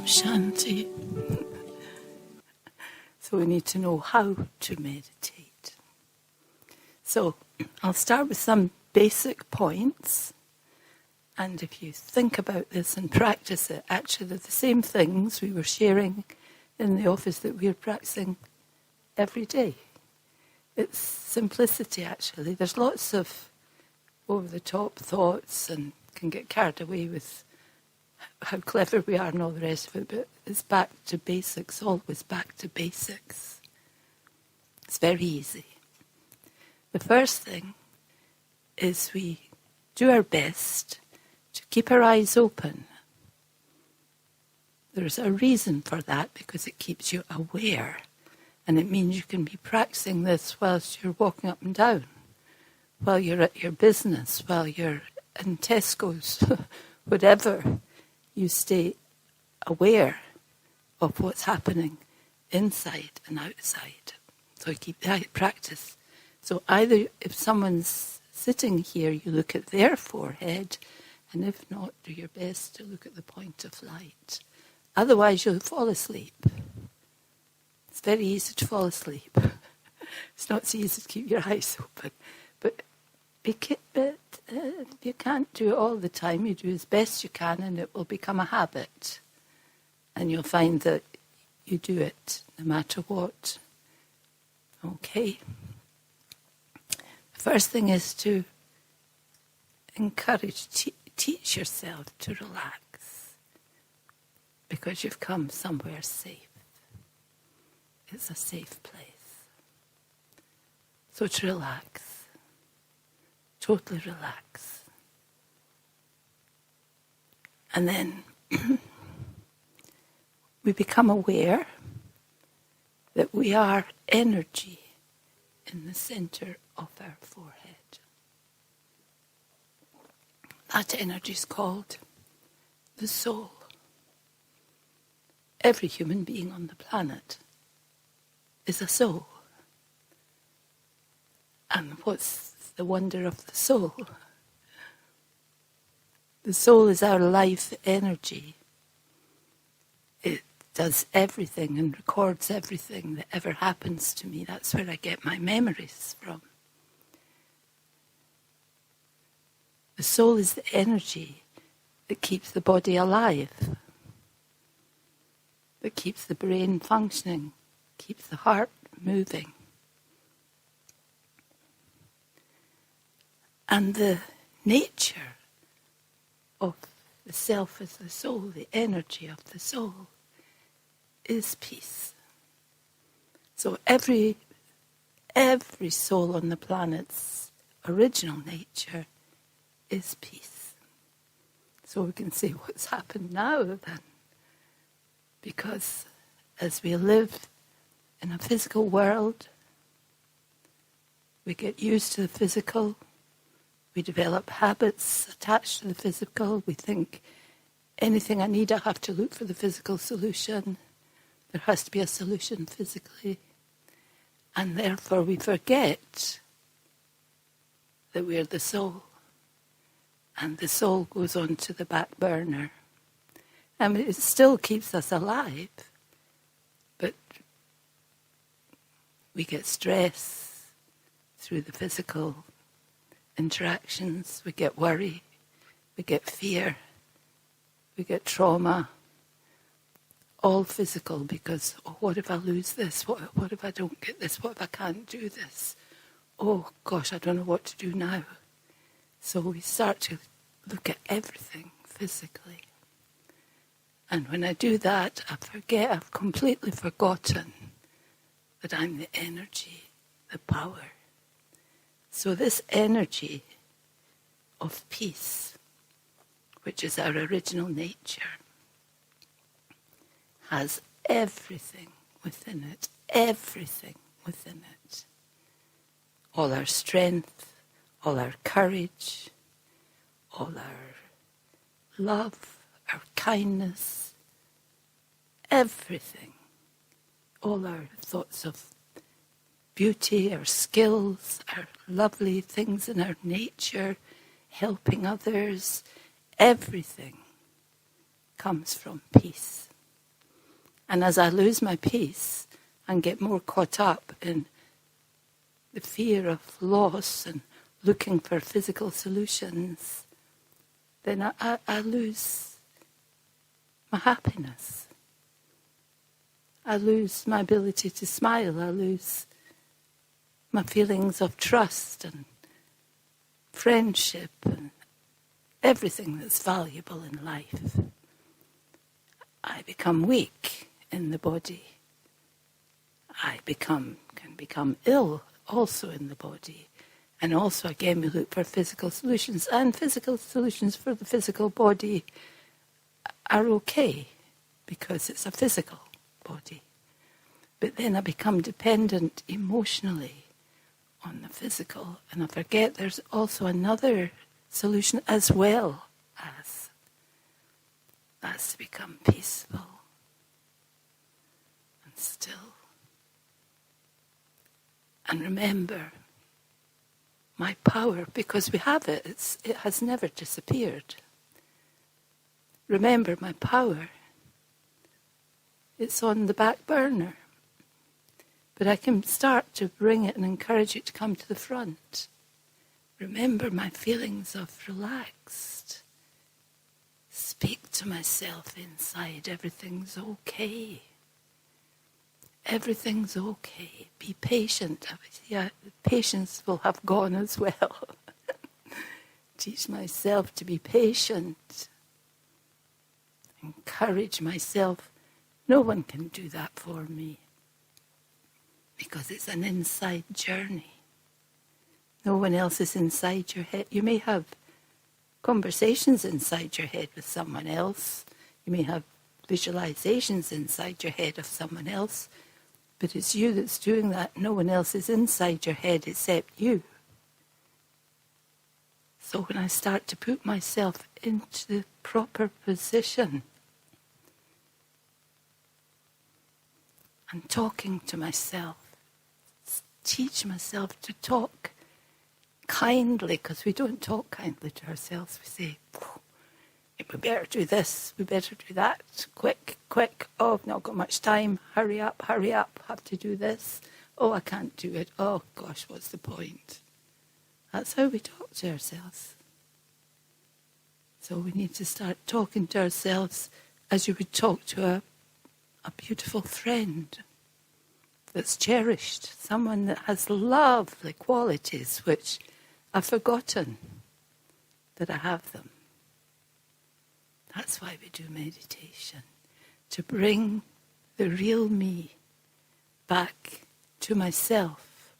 Om Shanti. So we need to know how to meditate. So I'll start with some basic points. And if you think about this and practice it, actually they're the same things we were sharing in the office that we're practicing every day. It's simplicity, actually. There's lots of over-the-top thoughts and can get carried away with how clever we are and all the rest of it, but it's back to basics, always back to basics. It's very easy. The first thing is we do our best to keep our eyes open. There's a reason for that, because it keeps you aware, and it means you can be practicing this whilst you're walking up and down, while you're at your business, while you're in Tesco's, whatever. You stay aware of what's happening inside and outside. So you keep that practice. So either if someone's sitting here, you look at their forehead, and if not, do your best to look at the point of light. Otherwise, you'll fall asleep. It's very easy to fall asleep. It's not so easy to keep your eyes open. But if you can't do it all the time, you do as best you can, and it will become a habit. And you'll find that you do it no matter what. Okay? The first thing is to encourage, teach yourself to relax, because you've come somewhere safe. It's a safe place. So to relax. Totally relax. And then we become aware that we are energy in the center of our forehead. That energy is called the soul. Every human being on the planet is a soul. And what's the wonder of the soul? The soul is our life energy. It does everything and records everything that ever happens to me. That's where I get my memories from. The soul is the energy that keeps the body alive, that keeps the brain functioning, keeps the heart moving. And the nature of the self as the soul, the energy of the soul, is peace. So every soul on the planet's original nature is peace. So we can say what's happened now then. Because as we live in a physical world, we get used to the physical. We develop habits attached to the physical. We think, anything I need, I have to look for the physical solution. There has to be a solution physically. And therefore we forget that we're the soul. And the soul goes on to the back burner. And it still keeps us alive. But we get stress through the physical interactions, we get worry, we get fear, we get trauma, all physical, because what if I lose this? What if I don't get this? What if I can't do this? Oh gosh, I don't know what to do now. So we start to look at everything physically. And when I do that, I've completely forgotten that I'm the energy, the power. So this energy of peace, which is our original nature, has everything within it, everything within it. All our strength, all our courage, all our love, our kindness, everything. All our thoughts of beauty, our skills, our lovely things in our nature, helping others, everything comes from peace. And as I lose my peace and get more caught up in the fear of loss and looking for physical solutions, then I lose my happiness. I lose my ability to smile. I lose my feelings of trust and friendship and everything that's valuable in life. I become weak in the body. I can become ill also in the body. And also, again, we look for physical solutions. And physical solutions for the physical body are okay because it's a physical body. But then I become dependent emotionally on the physical, and I forget there's also another solution as well as that's to become peaceful and still. And remember my power, because we have it. It has never disappeared. Remember my power. It's on the back burner. But I can start to bring it and encourage it to come to the front. Remember my feelings of relaxed. Speak to myself inside. Everything's okay. Everything's okay. Be patient. Yeah, patience will have gone as well. Teach myself to be patient. Encourage myself. No one can do that for me. Because it's an inside journey. No one else is inside your head. You may have conversations inside your head with someone else. You may have visualizations inside your head of someone else. But it's you that's doing that. No one else is inside your head except you. So when I start to put myself into the proper position, I'm talking to myself. Teach myself to talk kindly, because we don't talk kindly to ourselves. We say, we better do this, we better do that, quick, oh, I've not got much time, hurry up, have to do this, oh, I can't do it, oh gosh, what's the point? That's how we talk to ourselves. So we need to start talking to ourselves as you would talk to a beautiful friend that's cherished, someone that has lovely qualities which I've forgotten that I have them. That's why we do meditation, to bring the real me back to myself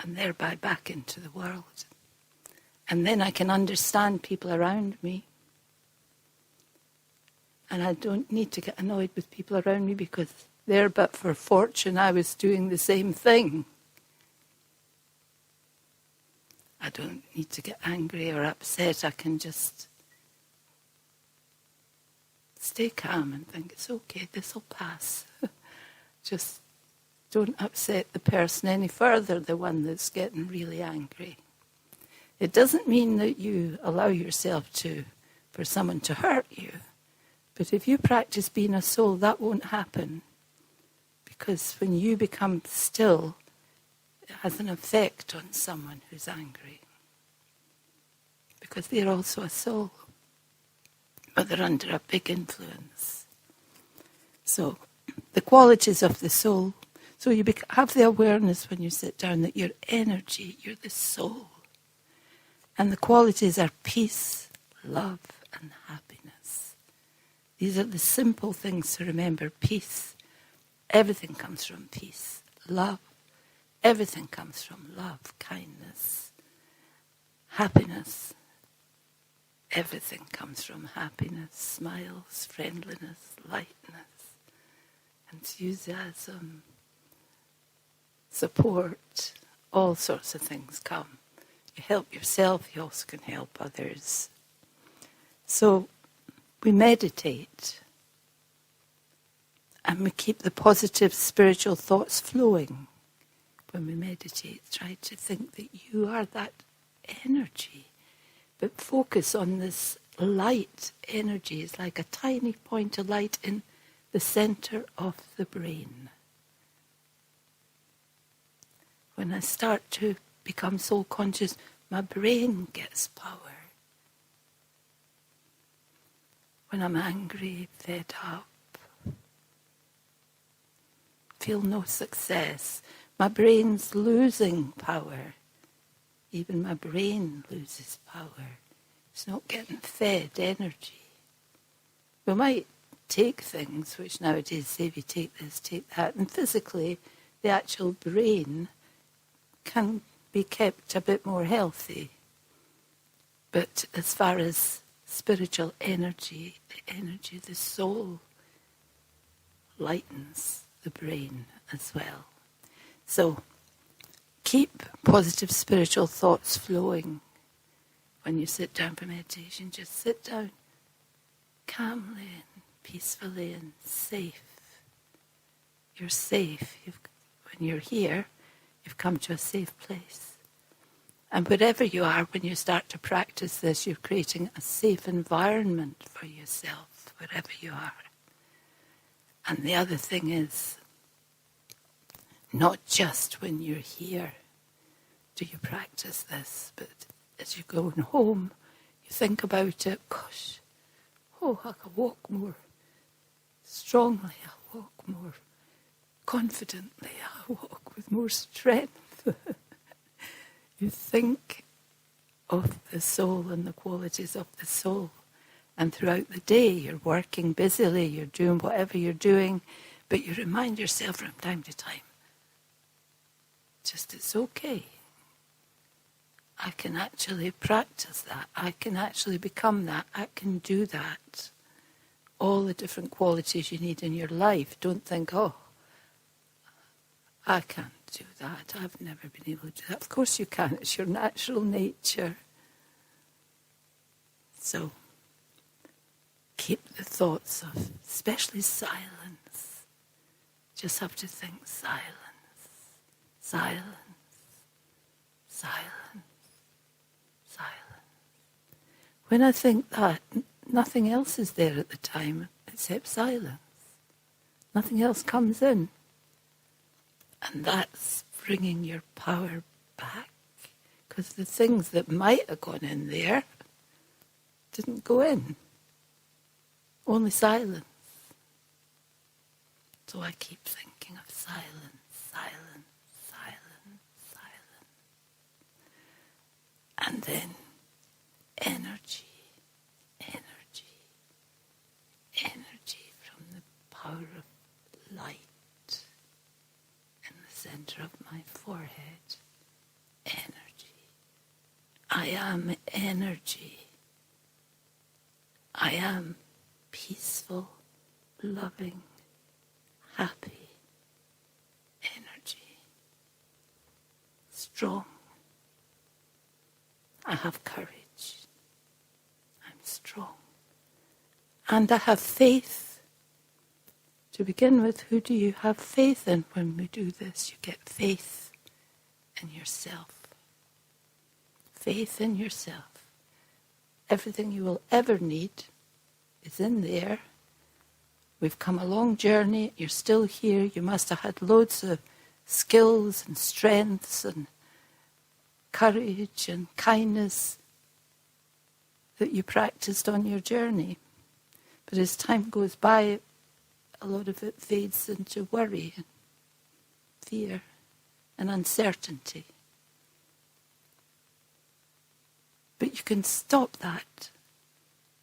and thereby back into the world. And then I can understand people around me. And I don't need to get annoyed with people around me because there, but for fortune, I was doing the same thing. I don't need to get angry or upset. I can just stay calm and think, it's okay, this will pass. Just don't upset the person any further, the one that's getting really angry. It doesn't mean that you allow yourself for someone to hurt you. But if you practice being a soul, that won't happen. Because when you become still, it has an effect on someone who's angry. Because they're also a soul. But they're under a big influence. So, the qualities of the soul. So you have the awareness when you sit down that you're energy, you're the soul. And the qualities are peace, love, and happiness. These are the simple things to remember. Peace. Everything comes from peace. Love. Everything comes from love, kindness. Happiness. Everything comes from happiness, smiles, friendliness, lightness, enthusiasm, support. All sorts of things come. You help yourself, you also can help others. So we meditate. And we keep the positive spiritual thoughts flowing when we meditate. Try to think that you are that energy. But focus on this light energy. It's like a tiny point of light in the center of the brain. When I start to become soul conscious, my brain gets power. When I'm angry, fed up, feel no success, my brain's losing power. Even my brain loses power. It's not getting fed energy. We might take things, which nowadays say we take this, take that, and physically the actual brain can be kept a bit more healthy. But as far as spiritual energy, the energy of the soul lightens the brain as well. So keep positive spiritual thoughts flowing. When you sit down for meditation, just sit down calmly and peacefully and safe. You're safe. When you're here, you've come to a safe place. And wherever you are, when you start to practice this, you're creating a safe environment for yourself, wherever you are. And the other thing is, not just when you're here do you practice this, but as you're going home, you think about it, gosh, I can walk more strongly, I'll walk more confidently, I'll walk with more strength. You think of the soul and the qualities of the soul. And throughout the day, you're working busily, you're doing whatever you're doing, but you remind yourself from time to time, just it's okay. I can actually practice that. I can actually become that. I can do that. All the different qualities you need in your life. Don't think, I can't do that. I've never been able to do that. Of course you can. It's your natural nature. So keep the thoughts of, especially silence. Just have to think silence, silence, silence, silence. When I think that, nothing else is there at the time except silence. Nothing else comes in. And that's bringing your power back. Because the things that might have gone in there didn't go in. Only silence. So I keep thinking of silence, silence, silence, silence. And then energy, energy, energy from the power of light. Center of my forehead, energy. I am energy. I am peaceful, loving, happy energy. Strong. I have courage. I'm strong. And I have faith. To begin with, who do you have faith in when we do this? You get faith in yourself. Faith in yourself. Everything you will ever need is in there. We've come a long journey. You're still here. You must have had loads of skills and strengths and courage and kindness that you practiced on your journey. But as time goes by, a lot of it fades into worry and fear and uncertainty. But you can stop that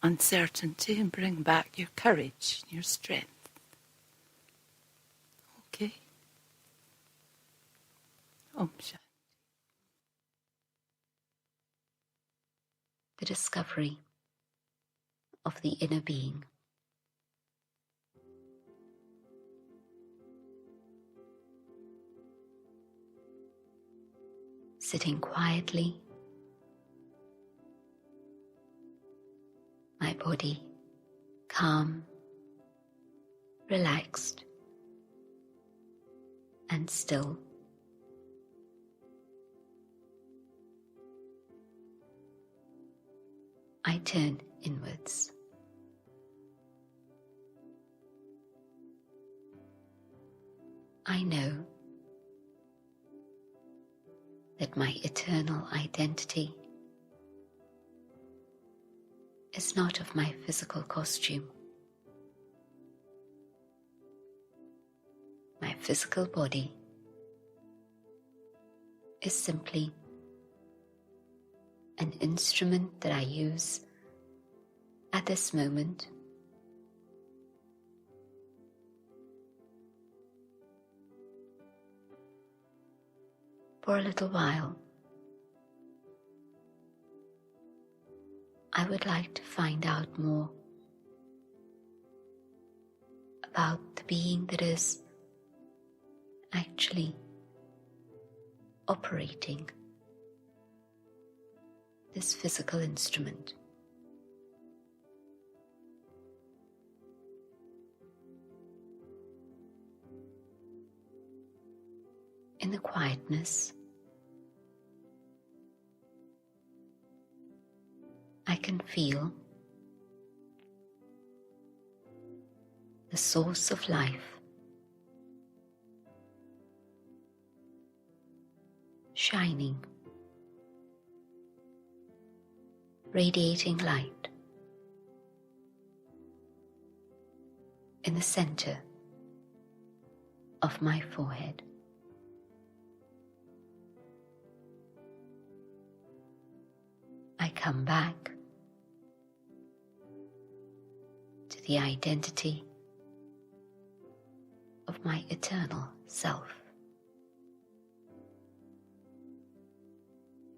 uncertainty and bring back your courage and your strength. Okay? Om Shanti. The discovery of the inner being. Sitting quietly, my body calm, relaxed, and still. I turn inwards. I know that my eternal identity is not of my physical costume. My physical body is simply an instrument that I use at this moment for a little while. I would like to find out more about the being that is actually operating this physical instrument. In the quietness, I can feel the source of life shining, radiating light in the center of my forehead. I come back to the identity of my eternal self.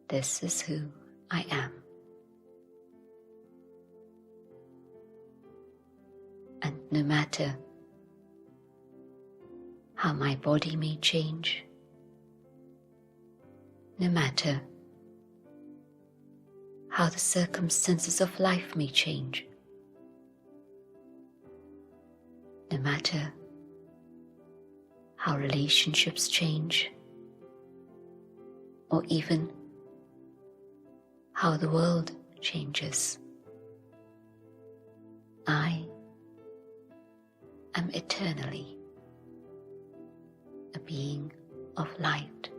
This is who I am. And no matter how my body may change, no matter how the circumstances of life may change, no matter how relationships change, or even how the world changes, I am eternally a being of light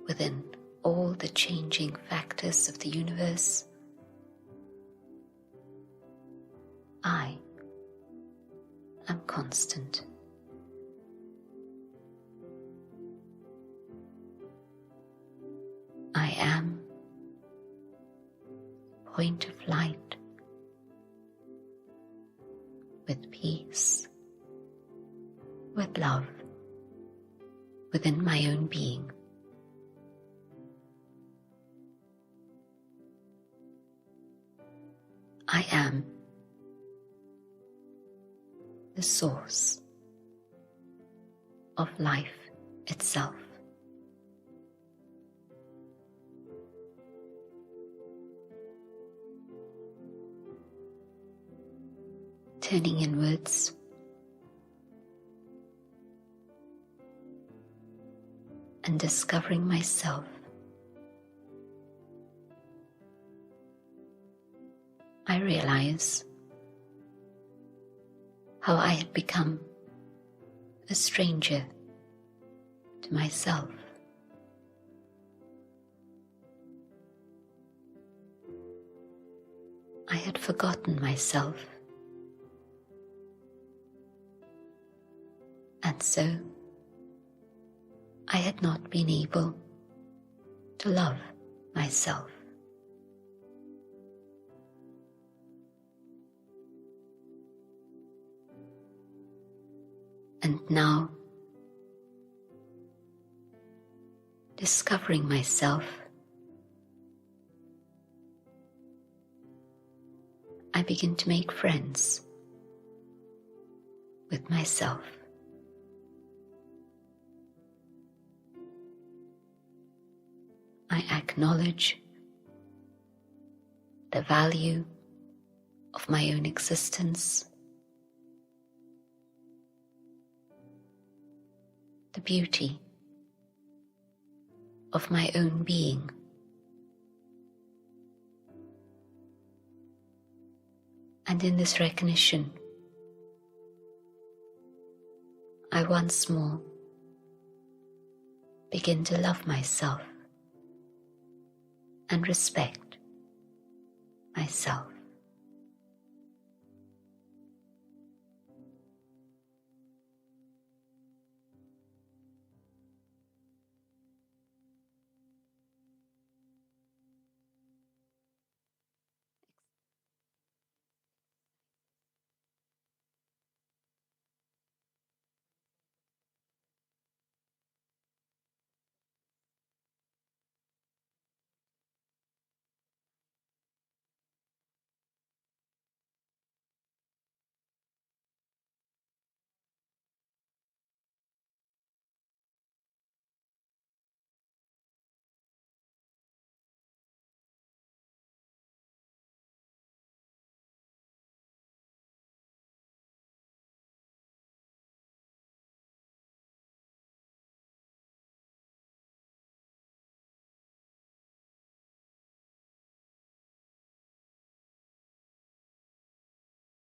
within all the changing factors of the universe. I am constant. I am a point of light with peace, with love within my own being. I am the source of life itself. Turning inwards, and discovering myself, I realize how I had become a stranger to myself. I had forgotten myself, and so I had not been able to love myself. And now, discovering myself, I begin to make friends with myself. I acknowledge the value of my own existence, the beauty of my own being, and in this recognition, I once more begin to love myself and respect myself.